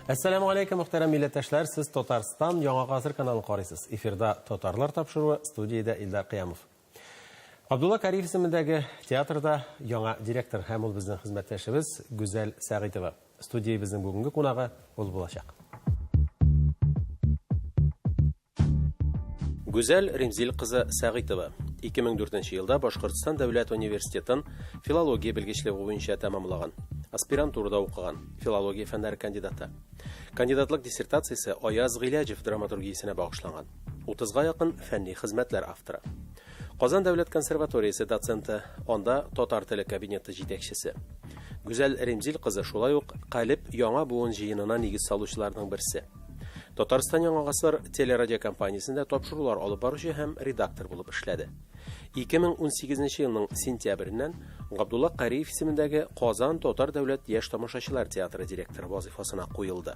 Әссәләму алейкум, мөхтәрәм милләттәшләр. Сез Татарстан Яңа гасыр каналын карыйсыз. Эфирда татарлар тапшыруы, студияда Илдар Кыямов. Абдулла Кариев исемендәге театрда яңа директор һәм ул безнең хезмәттәшебез Гүзәл Сәгыйтова. Студиябезнең бүгенге кунагы ул булачак. Гүзәл Ремзил кызы Сәгыйтова 2004 елда Башкортстан дәүләт университетын филология белгечлеге буенча тәмамлаган. Аспирантурада укыган, филология фәннәре кандидаты. Кандидатлык диссертациясе Аяз Гыйләҗев драматургиясенә багышланган. 30-га якын фәнни хезмәтләр авторы. Казан дәүләт консерваториясе доценты, анда татар теле кабинеты җитәкчесе. Гүзәл Ремзил кызы шулай ук Калип яңа буын җыенына нигез салучыларның берсе. Татарстан Яңа гасыр телерадио компаниясендә тапшырулар алып баручы һәм редактор булып эшләде. 2018 елның сентябреннән Габдулла Кариев исемендәге Казан Татар дәүләт яшь тамашачылар театры директоры вазифасына куелды.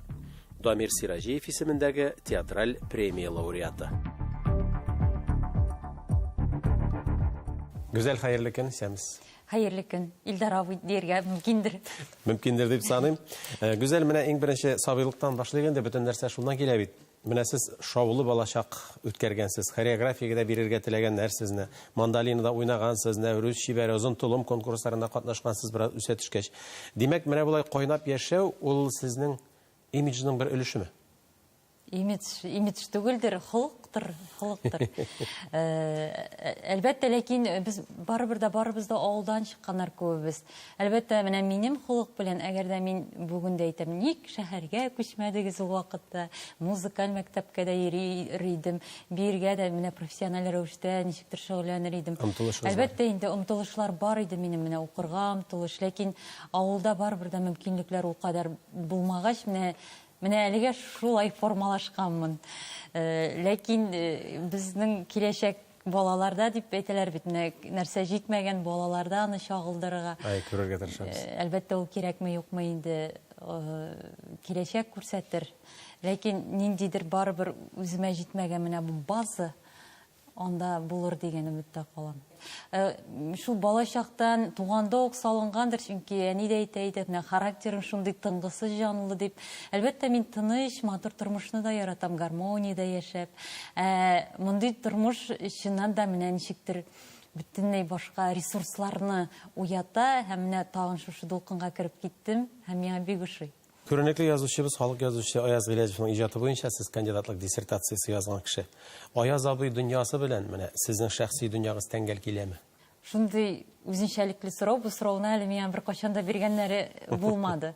Дамир Сиражиев исемендәге театраль премия лауреаты. Гүзәл, хәерле көн, сәмез. Хәерле көн. Илдар абый дәргә мөмкиндер. Мөмкиндер дип саныйм. Гүзәл, менә иң беренче сабыйлыктан башлаганда бөтен нәрсә шуннан килә бит. Менә сез шаулы балачак үткәргәнсез, хореографиягә дә бирергә теләгән нәрсезне, мандолинада уйнагансыз, Нәүрүз шибәре, озын тулым конкурсларында катнашкансыз, бераз үсә төшкәч. Димәк, менә булай кайнап яшәү ул сезнең имиджның бер өлешеме? Имидж түгелдер, холыктыр. Әлбәттә, ләкин без барыбыз да авылдан чыкканнар күбез. Әлбәттә, менә минем холык белән, әгәр дә мин бүген дә әйтәм, ник шәһәргә күчмәдегез ул вакытта, музыкаль мәктәпкә дә йөрер идем, биргә дә менә профессиональ рәвештә ничектер шөгыльләнер идем. Әлбәттә, инде омтылышлар бар иде минем, менә укырга омтылыш, ләкин авылда барыбыз да мөмкинлекләр ул кадәр булмагач, менә әлегә шулай формалашканмын. Ләкин безнең киләчәк балаларда дип әйтәләр бит, нәрсә җитмәгән балаларда аны чагылдырырга. Күрергә тырышабыз. Әлбәттә, ул кирәкме юкмы инде киләчәк күрсәтер. Ләкин ниндидер барыбер үземә җитмәгән менә бу база анда булыр дигән өметтә калам. Шул балачактан туганда ук салынгандыр, чөнки әни дә әйтә, менә характерым шундый тынгысыз, җанлы дип. Әлбәттә, мин тыныч, матур тормышны да яратам, гармониядә яшәп. Мондый тормыш чыннан да менә ничектер бөтенләй башка ресурсларны уята, һәм менә тагын шушы дулкынга кереп киттем, һәм миңа бик ошый. Күренекле язучыбыз, халык язучысы Аяз Гыйләҗевнең иҗаты буенча сез кандидатлык диссертациясе язган кеше. Аяз абый дөньясы белән менә сезнең шәхси дөньягыз тәңгәл киләме? Шундый үзенчәлекле сорау, бу сорауны әле миңа беркайчан да биргәннәре булмады.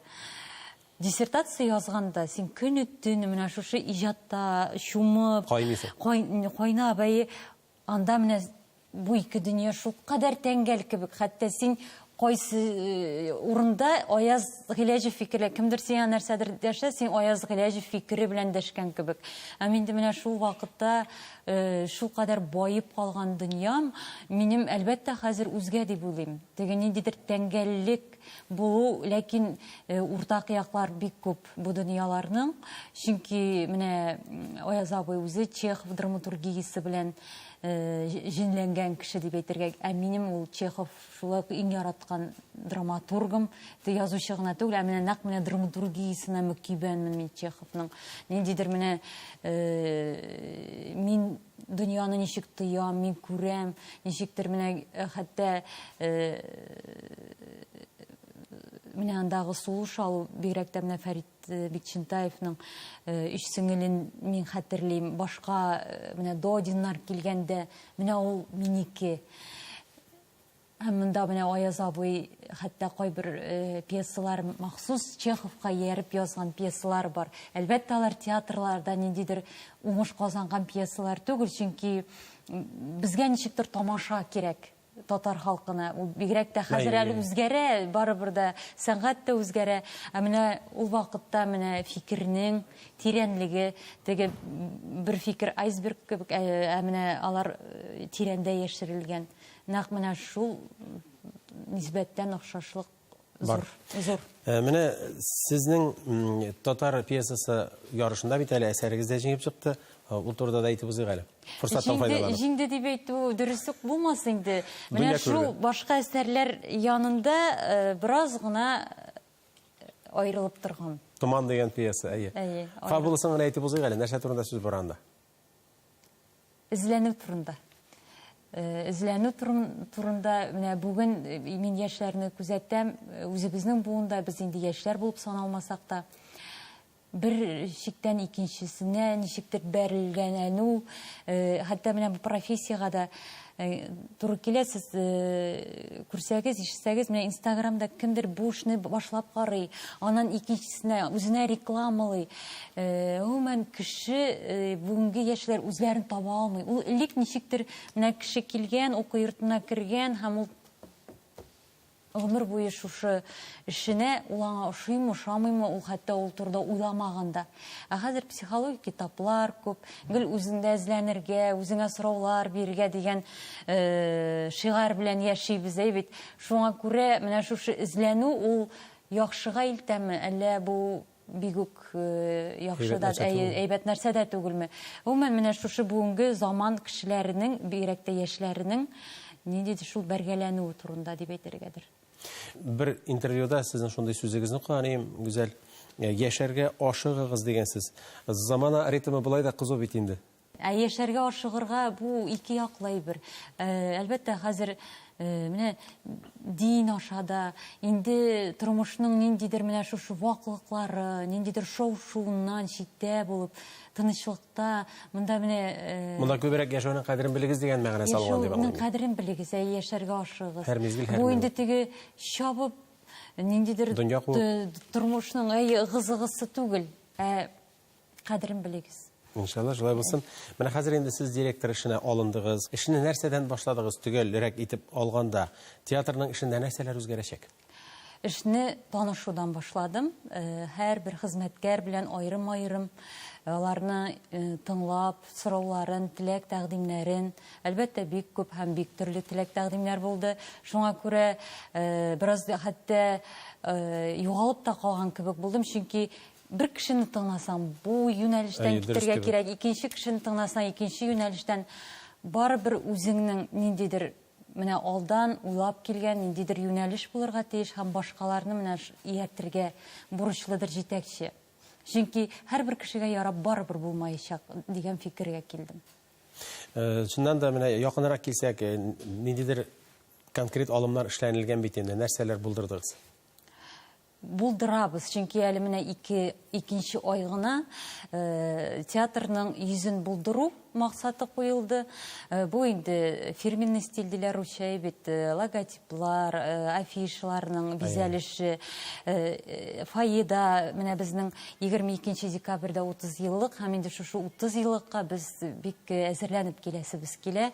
Диссертация язганда син көн-төн менә шушы иҗатта чумып, кайнап, анда менә бу ике дөнья шул кадәр тәңгәл кебек, хәтта син кайсы урында Аяз Гыйләҗев фикере, кемдер сиңа нәрсәдер дәшә, син Аяз Гыйләҗев фикере белән дәшкән кебек. Инде менә шул вакытта шул кадәр байып калган дөньям минем әлбәттә хәзер үзгә дип уйлыйм. Теге ниндидер тәңгәллек булу, ләкин уртак яклар бик күп бу дөньяларның. Чөнки менә Аяз абый үзе Чехов драматургиясе белән җинләнгән кеше дип әйтергә. Минем ул Чехов шулай иң яраткан драматургым, язучы гына түгел, менә нәкъ менә драматургиясенә мөкибәнмен мин Чеховның. Ниндидер менә мин дөньяны ничек тоям, мин күрәм, ничектер менә хәтта менә андагы сулыш алу, бигрәк тә менә Фәрит Бикчентаевның өч сеңелен мин хәтерлим, башка менә Додиннар килгәндә, менә ул минеке. Һәм монда менә Аяз абый хәтта кайбер пьесалар махсус Чеховка ярып язган пьесалар бар. Әлбәттә, алар театрларда ниндидер уңыш казанган пьесалар түгел, чөнки безгә ничектер тамаша кирәк. Татар халкына, ул бигрәк тә хәзер әле үзгәрә, барыбер да сәнгать тә үзгәрә. Менә ул вакытта менә фикернең тирәнлеге, теге бер фикер айсберг кебек, менә алар тирәндә яшерелгән. Нәкъ менә шул нисбәттән охшашлык зур. Менә сезнең татар пьесасы ярышында бит әле әсәрегездә җиңеп чыкты. Ул турыда да әйтеп үзегез әле. Форсаттан файдаланып. Җиңде дип әйтү дөрес үк булмас инде. Менә шул башка әсәрләр янында бераз гына аерылып торган. Томан деген пьеса, әйе. Фабуласын ғана әйтіп узыйк әле, нәрсә турында сүз бар анда? Эзләнү турында. Эзләнү турында, менә бүген мин яшьләрне күзәтәм, үзебезнең буында без инде яшьләр булып саналмасак та, bir şikten ikincisine nişiktir berilgenenu, hatta менә bu профессияга да туры килә, сез күрсәгез, ишетсәгез, менә Инстаграмда кемдер бу эшне башлап карый, аннан икенчесенә үзенә рекламалый. Гомумән кеше бүгенге яшьләр үзләрен таба алмый. Ул элек ничектер менә кеше килгән, уку йортына кергән һәм ул ömür boyu şuшы işine ulana ошыймы, ошамыймы, ул хәтта ул турда уйламаганда. Хәзер психологик китаплар күп, гел үзеңдә эзләнергә, үзеңә сораулар бирергә дигән шигар белән яшибез бит. Шуңа күрә менә шушы эзләнү ул яхшыга илтәме, әллә бу бигүк яхшы да әйбәт нәрсә дә түгелме? Гомумән менә шушы бүгенге заман кешеләренең, бигрәк тә яшьләренең ниндидер шул бәргәләнүе турында дип әйтергәдер. Bir intervyuda sizin şunday sözünüzü oquyayım, güzel. Яшәргә ашыгыгыз дигәнсез. Замана ритмы булай да кызу бит инде. Яшәргә ашыгырга бу ике яклы бер. Әлбәттә, хәзер менә дин ашада, инде тормышның ниндидер менә шушы ваклыклары, ниндидер шоу-шууннан читтә булып, тынычлыкта, монда менә монда күбрәк яшәүнең кадерен белегез дигән мәгънә салган дип яшәүнең кадерен белегез, яшәргә ашыгыгыз. Һәр мизгел, һәр бу инде теге чабып, ниндидер тормышның гызыгысы түгел, кадерен белегез. İnşallah şulay булсын. Менә хәзер инде сез директор эшенә алындыгыз. Эшне нәрсәдән башладыгыз? Төгәлрәк итеп алганда, театрның эшендә нәрсәләр үзгәрәчәк? Эшне танышудан башладым. Һәр бер хезмәткәр белән аерым-аерым аларны тыңлап, сорауларын, теләк тәкъдимнәрен, әлбәттә бик күп һәм бик төрле теләк тәкъдимнәр булды. Шуңа күрә бераз хәтта югалып та калган кебек булдым, чөнки bir kişini tыңласаң, bu юнәлештән китәргә кирәк, икенче кешене тыңласаң, икенче юнәлештән барыбер үзеңнең ниндидер менә алдан уйлап килгән ниндидер юнәлеш булырга тиеш һәм башкаларны менә ияртергә бурычлыдыр җитәкче. Чөнки һәрбер кешегә ярап барыбер булмаячак дигән фикергә килдем. Шуннан да менә якынрак килсәк, ниндидер конкрет алымнар эшләнелгән бит инде, нәрсәләр булдырдыгыз? Булдырабыз, чөнки әле менә икенче ай гына театрның йөзен булдыру максаты куелды. Бу инде фирменный стильдәләр үчәй бит, логотиплар, афишаларның бизәлеше, фойеда менә безнең 22 декабрьдә 30 еллык, һәм инде шушы 30 еллыкка без бик әзерләнеп киләсебез килә.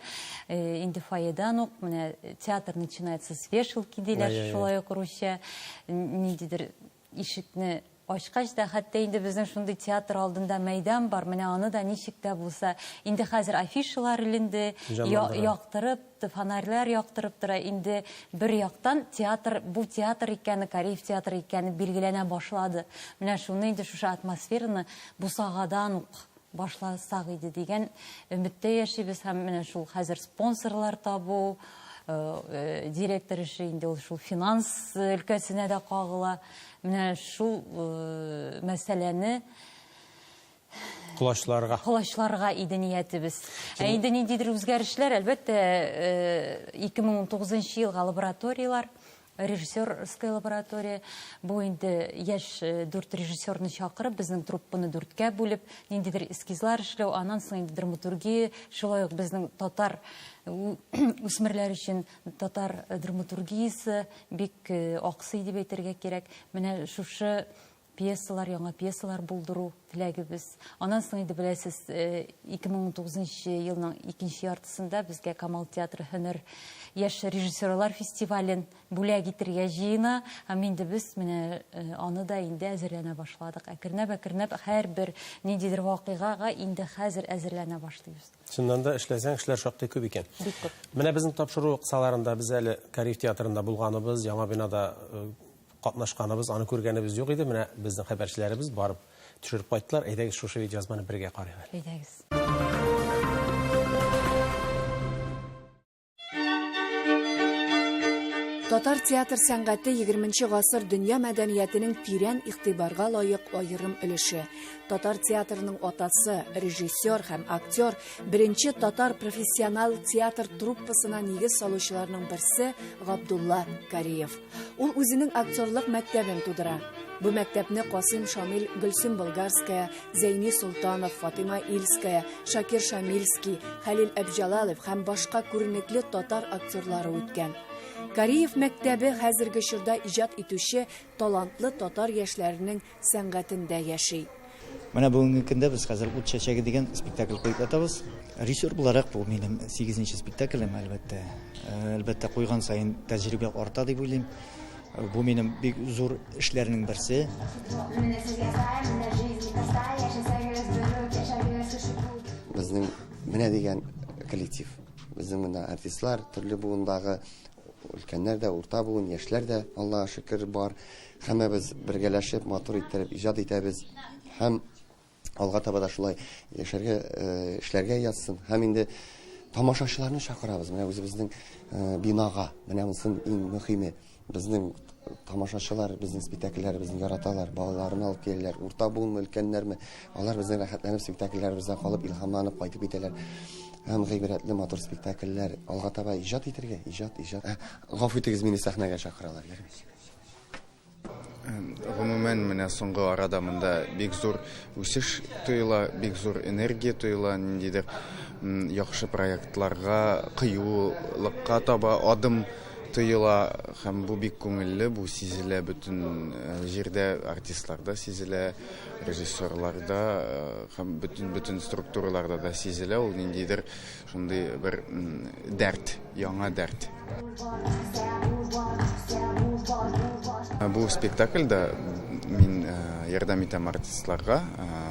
Инде фойедан ук менә театр начинается с вешалки диләр, шулай ук русча ниндидер ишекне ачкач та, хәтта инде безнең шундый театр алдында мәйдан бар, менә аны да ничек тә булса, инде хәзер афишалар илинде, яктырып, фонарьлар яктырып тора, инде бер яктан театр, бу театр икәне, Кореев театры икәне билгеләнә башлады. Менә шуны инде шушы атмосфераны бусагадан ук башласак иде дигән өметтә яшибез, һәм менә шул хәзер спонсорлар табу, директор эше инде ул шул финанс өлкәсенә дә кагыла. Менә шул мәсьәләне кулачларга иде ниятебез. Инде ниндидер үзгәрешләр, әлбәттә 2019 елга лабораториялар, режиссерская лаборатория, бу инде яшь 4 режиссерны чакырып, безнең труппаны 4кә бүлеп, ниндидер эскизлар эшләү, аннан соң инде драматургия, шулай ук безнең татар үсмерләр өчен татар драматургиясе бик аксый дип әйтергә кирәк. Менә шушы пьесалар, яңа пьесалар булдыру теләгебез. Аннан соң инде беләсез, 2019 елның 2нче яртысында безгә Камал театры һөнәр яшь режиссерлар фестивален бүләк итәргә җыена, һәм инде без менә аны да инде әзерләнә башладык. Әкренәп һәрбер ниндидер вакыйгага инде хәзер әзерләнә башлыйбыз. Шуннан да эшләсәң, эшләр шактый күп икән. Менә безнең тапшыру кысаларында без әле Кореев театрында булганыбыз, яңа бинада катнашканыбыз, аны күргәнебез юк иде. Менә безнең хәбәрчеләребез барып төшереп кайттылар. Әйдәгез шушы видеоязманы бергә карыйк. Әйдәгез. Татар театр сәнгате 20 гасыр дөнья мәдәниятенең тирән игътибарга лаек аерым өлеше. Татар театрының атасы, режиссер һәм актер, беренче татар профессионал театр труппасына нигез салучыларның берсе Габдулла Кариев. Ул үзенең актерлык мәктәбен тудыра. Бу мәктәпне Касым Шамил, Гөлсем Болгарская, Зәйни Султанов, Фатима Ильская, Шакир Шамильский, Хәлил Әбҗалалов һәм башка күренекле татар актерлары үткән. Кариев мәктәбе хәзерге чорда иҗат итүче талантлы татар яшьләренең сәнгатендә яши. Менә бүгенге көндә без хәзер ут чәчәге дигән спектакль куеп атабыз. Режиссер буларак бу минем 8нче спектаклем әлбәттә. Әлбәттә куйган саен тәҗрибә арта дип уйлыйм. Бу минем бик зур эшләрнең берсе. Безнең менә дигән коллектив. Безнең менә артистлар, төрле буындагы өлкәннәр дә, урта буын, яшьләр дә, Аллаһка шөкер бар. Һәммәбез бергәләшеп, матур иттереп иҗат итәбез. Һәм алга таба да шулай яшәргә, эшләргә язсын. Һәм инде тамашачыларны чакырабыз. Менә үзебезнең бинага, менә монысын иң мөһиме. Безнең тамашачылар, безнең спектакльләребезне яраталар, балаларын алып киләләр, урта буынмы, өлкәннәрме, алар безнең рәхәтләнеп спектакльләребездә калып, илһамланып кайтып китәләр. Һәм гыйбрәтле матур спектакльләр алга таба иҗат итәргә, иҗат. Гафу итегез, мине сәхнәгә чакыралар. Гомумән, менә соңгы арада монда бик зур үсеш тоела, бик зур энергия тоела, ниндидер яхшы проектларга, кыюлыкка таба адым тоела, һәм бу бик күңелле, бу сизелә бөтен җирдә, артистларда сизелә, режиссерларда һәм бөтен структураларда да сизелә, ул ниндидер шундый бер дәрт, яңа дәрт. Бу спектакльдә мин ярдәм итәм артистларга,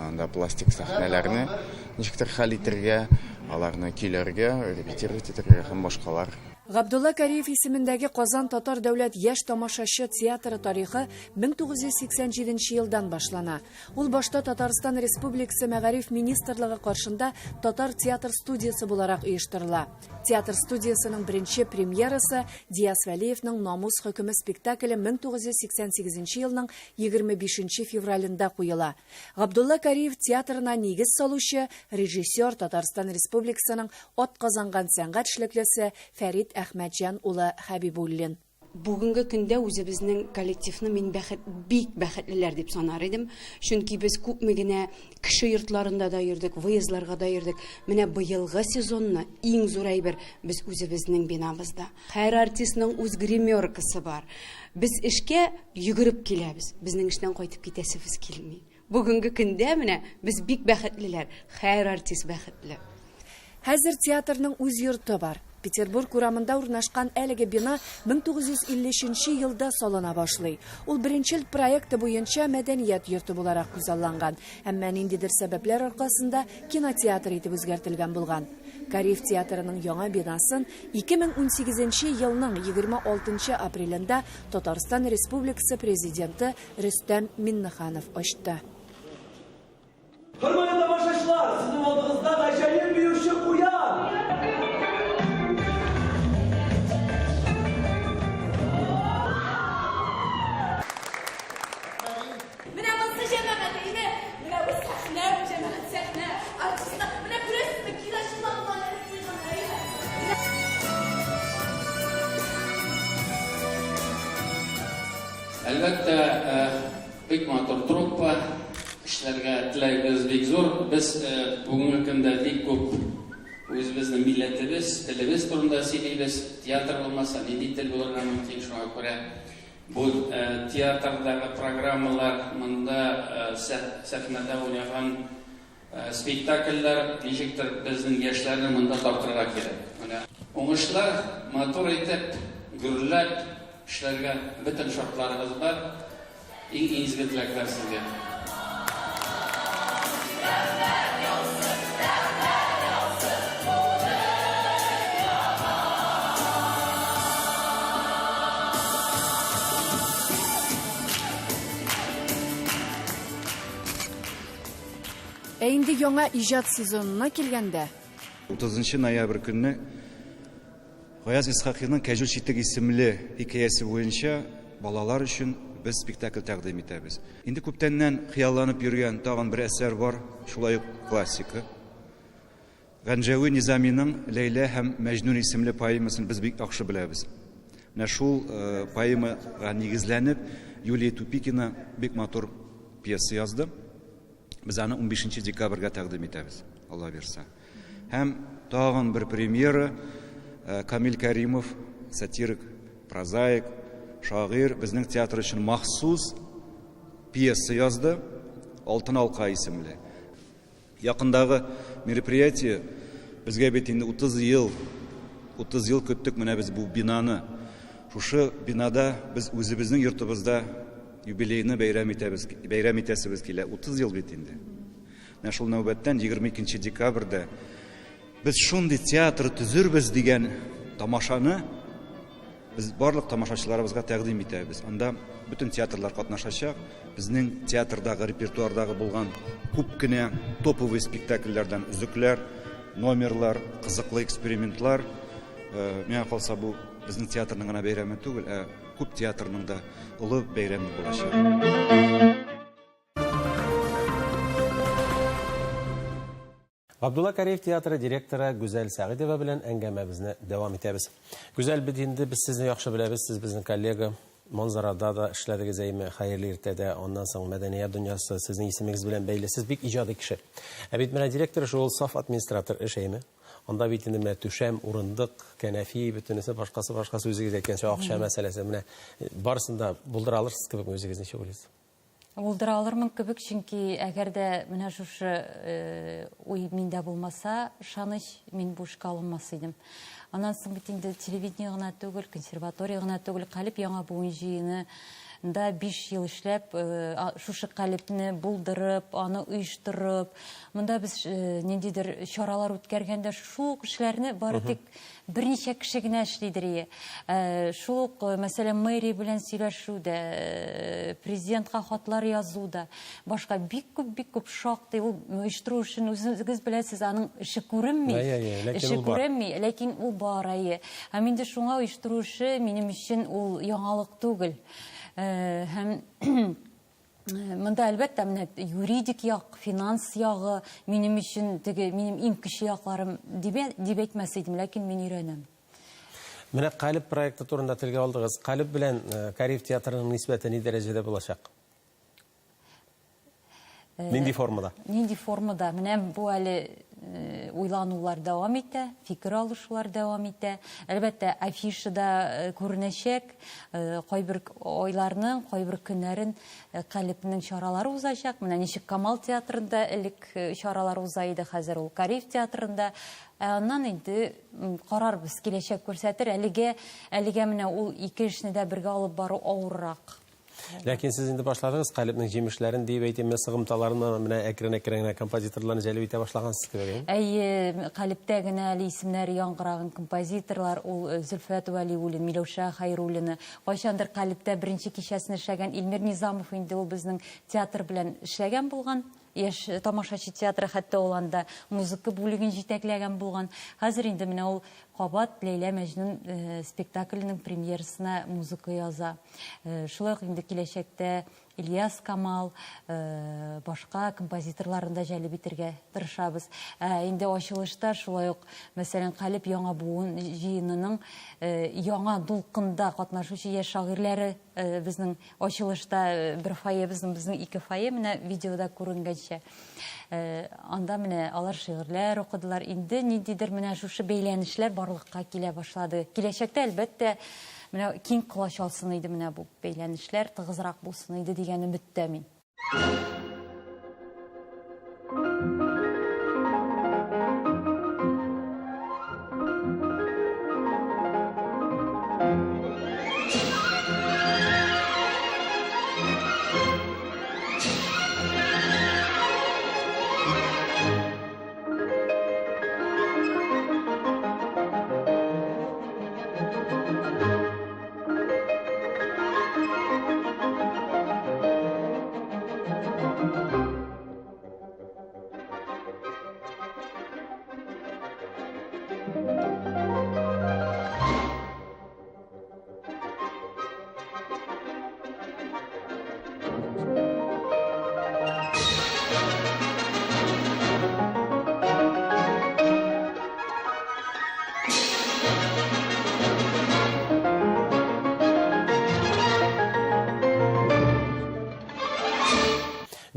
анда пластик сәхнәләрне ничектер хәл итәргә, аларны көйләргә, репетировать итәргә һәм башкалар. Габдулла Кариев исемендәге Казан Татар дәүләт яшь тамашачы театры тарихы 1987 елдан башлана. Ул башта Татарстан Республикасы Мәгариф министрлыгы каршында татар театр студиясы буларак оештырыла. Театр студиясының беренче премьерасы Диас Вәлиевнең Намус хөкеме спектакле 1988 елның 25 февралендә куела. Габдулла Кариев театрына нигез салучы режиссер, Татарстан Республикасының атказанган сәнгать эшлеклесе Фәрит Әхмәтҗан улы Хәбибуллин. Бүгенге көндә үзебезнең коллективны мин бик бәхетлеләр дип санар идем. Чөнки без күпме генә кеше йортларында да йөрдек, выездларга да йөрдек. Менә быелгы сезонны иң зур әйбер без үзебезнең бинабызда. Һәр артистның үз гримеркасы бар. Без эшкә йөгереп киләбез. Безнең эштән кайтып китәсебез килми. Бүгенге көндә менә без бик бәхетлеләр. Һәр артист бәхетле. Хәзер театрның үз йорты бар. Петербург урамында урнашкан әлеге бина 1953 елда салына башлый. Ул беренчел проекты буенча мәдәният йорты буларак күзалланган, әмма ниндидер сәбәпләр аркасында кинотеатр итеп үзгәртелгән булган. Кариев театрының яңа бинасын 2018 елның 26 апрелендә Татарстан Республикасы президенты Рөстәм Миннеханов ачты. Хөрмәтле тамашачылар, сезнең алдыгызда гаҗәеп биюче куян. Әлбәттә, бик матур труппа, эшләргә теләгебез бик зур. Без бүгенге көндә бик күп үзебезнең милләтебез, телебез турында сөйлибез. Театр булмаса, нинди тел булырга мөмкин, шуңа күрә бу театрдагы программалар, монда сәхнәдә уйнаган спектакльләр, ничектер безнең яшьләрне монда тартырга кирәк. Уңышлар, матур итеп, гүрләп эшләргә бөтен шартларыбыз бар. Иң изге теләкләр сезгә. Инде яңа иҗат сезонына килгәндә 30 ноябрь көнне Гаяз Исхакыйның Кәҗүл читек исемле хикәясе буенча балалар өчен без спектакль тәкъдим итәбез. Инде күптәннән хыялланып йөргән тагын бер әсәр бар, шулай ук классика. Ганҗави Низаминың Ләйлә һәм Мәҗнүн исемле поэмасын без бик яхшы беләбез. Менә шул поэмага нигезләнеп Юлия Тупикина бик матур пьеса язды. Без аны 15 декабрьгә тәкъдим итәбез, Алла бирсә. Һәм тагын бер премьера Камил Кәримов, сатирик, прозаик, шагыйрь безнең театр өчен махсус пьеса язды, Алтын алка исемле. Якындагы мероприятие безгә бит инде 30 ел көттек менә без бу бинаны. Шушы бинада без үзебезнең йортыбызда юбилейны бәйрәм итәсебез килә. 30 ел бит инде. Менә шул нәүбәттән 22 декабрьдә без шундый театр төзербез дигән тамашаны без барлык тамашачыларыбызга тәкъдим итәбез. Анда бөтен театрлар катнашачак. Безнең театрдагы репертуардагы булган күп кенә топовый спектакльләрдән үзекләр, номерлар, кызыклы экспериментлар. Миңа калса бу безнең театрның гына бәйрәме түгел, күп театрның да улы бәйрәме булачак. Габдулла Кариев театры директоры Гүзәл Сәгыйдова белән әңгәмәбезне дәвам итәбез. Гүзәл, бит инде без сезне яхшы беләбез, сез безнең коллега, Манзарада да эшләдегез әйме, хәерле иртәдә, оннан соң мәдәният дөньясы сезнең исемегез белән бәйле, сез бик иҗади кеше. Бит менә директор шул саф администратор эш әйме. Анда бит инде менә түшәм, урындык, кәнәфи, бөтенесе башкасы үзегез әйткәнчә акча мәсьәләсе менә барысында булдыра алырсыз кебек үзегез ничә уйлыйсыз? Булдыра алырмын кебек, чөнки әгәр дә менә шушы уй миндә булмаса, шаныч мин бу эшкә алынмас идем. Аннан соң бит инде телевидение гына түгел, консерватория гына түгел, Калип яңа буын җыены да 5 ел эшләп, шушы Калипне булдырып, аны оештырып, монда без ниндидер чаралар үткәргәндә шул кешеләрне бары тик берничә кеше генә эшлидер. Шул мәсәлән мэрия белән сөйләшүдә, президентка хатлар язуда, башка бик күп шактый ул оештыру өчен үзегез беләсез, аның эше күренми, ләкин ул бар. Һәм инде шуңа оештыру эше минем өчен ул яңалык түгел. Һәм монда әлбәттә менә юридик як, финанс ягы минем өчен минем иң кече якларым дип әйтмәс идем, ләкин мин өйрәнәм. Менә Калип проекты турында телгә алдыгыз. Калип белән Кариев театрының нисбәте ни дәрәҗәдә булачак? Нинди формада? Нинди формада? Менә бу әле уйланулар дәвам итә, фикер алышулар дәвам итә. Әлбәттә, афишада күренәчәк, кайбер айларның, кайбер көннәрен Калипның чаралары узачак. Менә ничек Камал театрында элек чаралар уза иде, хәзер ул Кариев театрында. Аннан инде карарбыз, киләчәк күрсәтер. Әлегә менә ул ике эшне дә бергә алып бару авыррак. Ләкин сез инде башладыгыз, Калипның җимешләрен дип әйтәм, сыгымталарын менә әкрен-әкрен композиторларны җәлеп итә башлагансыз кебек. Калиптә генә әле исемнәре яңгыраган композиторлар, ул Зөлфәт Вәлиуллин, Миләүшә Хәйруллина, кайчандыр Калиптә беренче кичәсен эшләгән Илмир Низамов инде ул безнең театр белән эшләгән булган. Яш тамашачы театры хәтта ул анда музыка бүлеген җитәкләгән булган. Хәзер инде менә ул Кабат Ләйлә Мәҗнүн спектакленең премьерасына музыка яза. Шулай ук инде киләчәктә Ильяс Камал, башка композиторларын да җәлеп итәргә тырышабыз. Инде ачылышта шулай ук, мәсәлән, Калип яңа буын җыенының яңа дулкында катнашучы яшь шагыйрьләре безнең ачылышта бер фойе, безнең ике фойе менә видеода күренгәнчә. Анда менә алар шигырьләр укыдылар. Инде ниндидер менә шушы бәйләнешләр барлыкка килә башлады. Киләчәктә әлбәттә менә киң колач алсын иде менә бу бәйләнешләр, тыгызрак булсын иде дигән өметтә мин.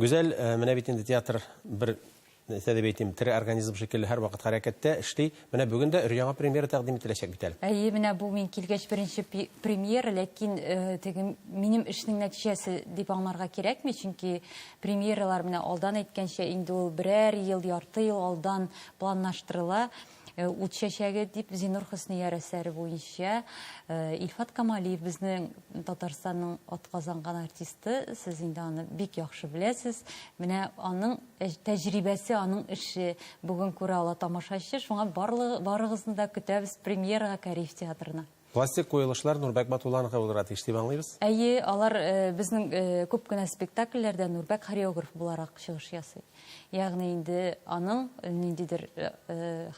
Гүзәл, менә бит инде театр бер әдәбиятым тере организм шикелле һәр вакыт хәрәкәттә эшли. Менә бүгін дә өр-яңа премьера тәкъдим ителәчәк бит әле. Әйе, менә бу мин килгәч беренче премьера, ләкин теге минем эшнең нәтиҗәсе дип аңларга кирәкми, чөнки премьералар менә алдан әйткәнчә инде ул берәр ел, ярты ел алдан планлаштырыла. Ут чәчәге дип Зинур Хөснияр әсәре буенча Илфат Камалиев безнең Татарстанның атказанган артисты, сез инде аны бик яхшы беләсез. Менә аның тәҗрибәсе, аның эше бүген күрә ала тамашачы. Шуңа барыгызны да көтәбез премьерага Кариев театрына. Пластик куелышлар Нурбәк Батулланова булырга тиеш дип аңлыйбыз. Әйе, алар безнең күп кенә спектакльләрдә Нурбәк хореограф буларак чыгыш ясый. Ягъни инде аның ниндидер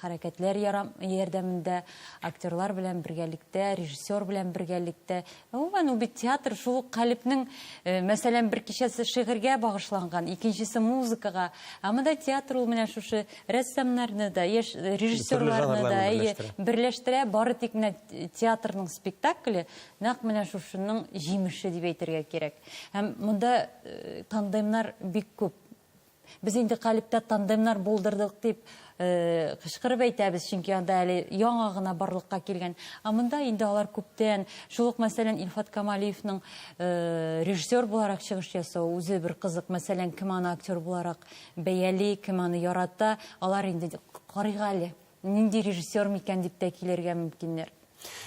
хәрәкәтләр ярдәмендә актерлар белән бергәлектә, режиссер белән бергәлектә. Ул бит театр шул калипнең, мәсәлән, бер кичәсе шигырьгә багышланган, икенчесе музыкага. Монда театр ул менә шушы рәссамнарны да, яшь режиссерларны да берләштерә, бары тик менә театрның спектакле, нәкъ менә шушының җимеше дип әйтергә кирәк. Һәм монда тандемнар бик күп. Без инде калиптә тандемнар булдырдык дип кычкырып әйтәбез, чөнки анда әле яңа гына барлыкка килгән. Монда инде алар күптән, шул ук мәсәлән Илфат Камалиевның режиссер буларак чыгыш ясау үзе бер кызык. Мәсәлән, кем аны актер буларак бәяли, кем аны ярата, алар инде карыйга әле. Нинди режиссер микән дип тә килергә мөмкиннәр.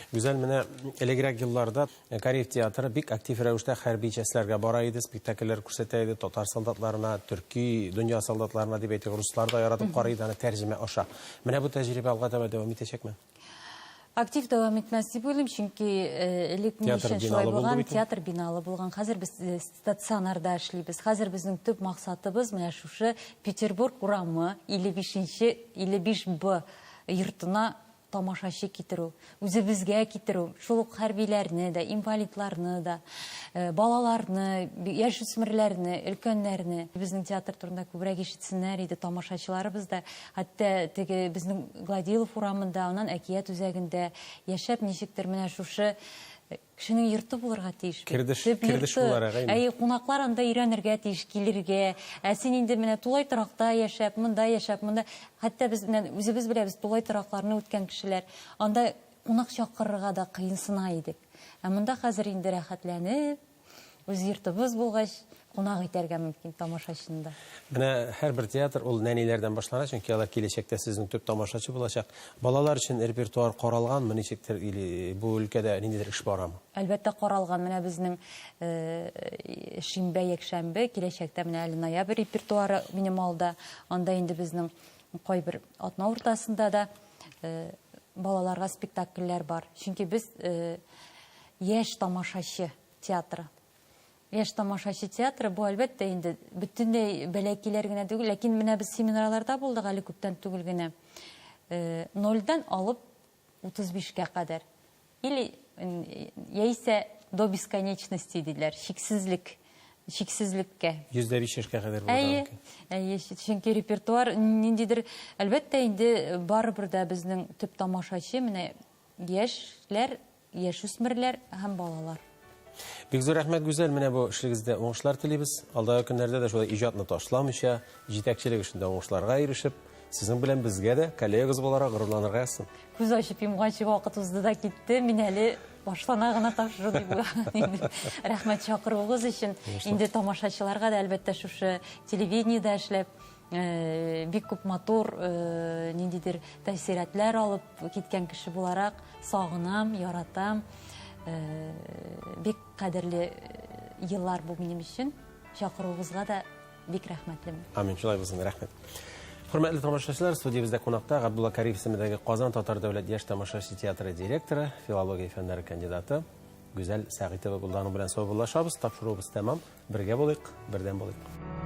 Гүзәл, менә элегрәк елларда Кариев театры бик актив рәвештә хәрби частьләргә бара иде, спектакльләр күрсәтә иде, татар солдатларына, төрки, дөнья солдатларына дип әйтик, руслар да яратып карый иде, аны тәрҗемә аша. Менә бу тәҗрибә алга таба дәвам итәчәкме? Актив дәвам итмәс дип уйлыйм, чөнки элек ничә шулай булган, театр биналы булган. Хәзер без стационарда эшлибез. Хәзер безнең төп максатыбыз менә шушы Петербург урамы 55Б йортына тамашачы китерү, үзебезгә китерү, шул ук хәрбиләрне дә, инвалидларны да, балаларны, яшүсмерләрне, өлкәннәрне. Безнең театр турында күбрәк ишетсеннәр иде тамашачыларыбыз да. Хәтта теге безнең Гладилов урамында, аннан Әкият үзәгендә яшәп ничектер менә шушы кешенең йорты булырга тиеш. Кирдеш буларак. Кунаклар анда өйрәнергә тиеш, килергә. Син инде менә тулай торакта яшәп, монда, хәтта без менә үзебез беләбез тулай торакларны үткән кешеләр. Анда кунак чакырырга да кыенсына идек. Монда хәзер инде рәхәтләнеп, үз йортыбыз булгач, кунак итәргә мөмкин тамашачында. Менә һәрбер театр ул нәниләрдән башлана, чөнки алар киләчәктә сезнең төп тамашачы булачак. Балалар өчен репертуар каралганмы, ничектер бу өлкәдә ниндидер эш барамы? Әлбәттә каралган. Менә безнең шимбә, якшәмбе, киләчәктә менә әле ноябрь репертуары минем алда. Анда инде безнең кайбер атна уртасында да балаларга спектакльләр бар. Чөнки без яшь тамашачы театры. Яшь тамашачы театры бу әлбәттә инде бөтенләй бәләкиләр генә түгел, ләкин менә без семинарларда булдык әле күптән түгел генә. 0-дан алып 35-кә кадәр. Или яисә до бесконечности диләр, чиксезлеккә. 105 яшькә кадәр булган. Әйе, чөнки репертуар ниндидер, әлбәттә инде барыбер да безнең төп тамашачы менә яшьләр, яшүсмерләр һәм балалар. Бик зур рәхмәт, Гүзәл, менә бу эшегездә уңышлар телибез. Алдагы көннәрдә дә шулай иҗатны ташламыйча, җитәкчелек эшендә уңышларга ирешеп, сезнең белән безгә дә коллегагыз буларак горурланырга ясын. Күз ачып йомганчы вакыт узды да китте. Мин әле башлана гына тапшыру дип уйлыйм. Рәхмәт чакыруыгыз өчен. Инде тамашачыларга да әлбәттә шушы телевидениедә эшләп, бик күп матур ниндидер тәэсиратлар алып киткән кеше буларак сагынам, яратам. Бик кадерле еллар бу минем өчен. Чакыруыгызга да бик рәхмәтлемен. Амин, шулай булсын, рәхмәт. Хөрмәтле тамашачылар, студиябездә кунакта Габдулла Кариев исемендәге Казан Татар дәүләт яшь тамашачы театры директоры, филология фәннәре кандидаты Гүзәл Сәгыйтова булды. Аның белән саубуллашабыз, тапшыруыбыз тәмам. Бергә булыйк, бердәм булыйк.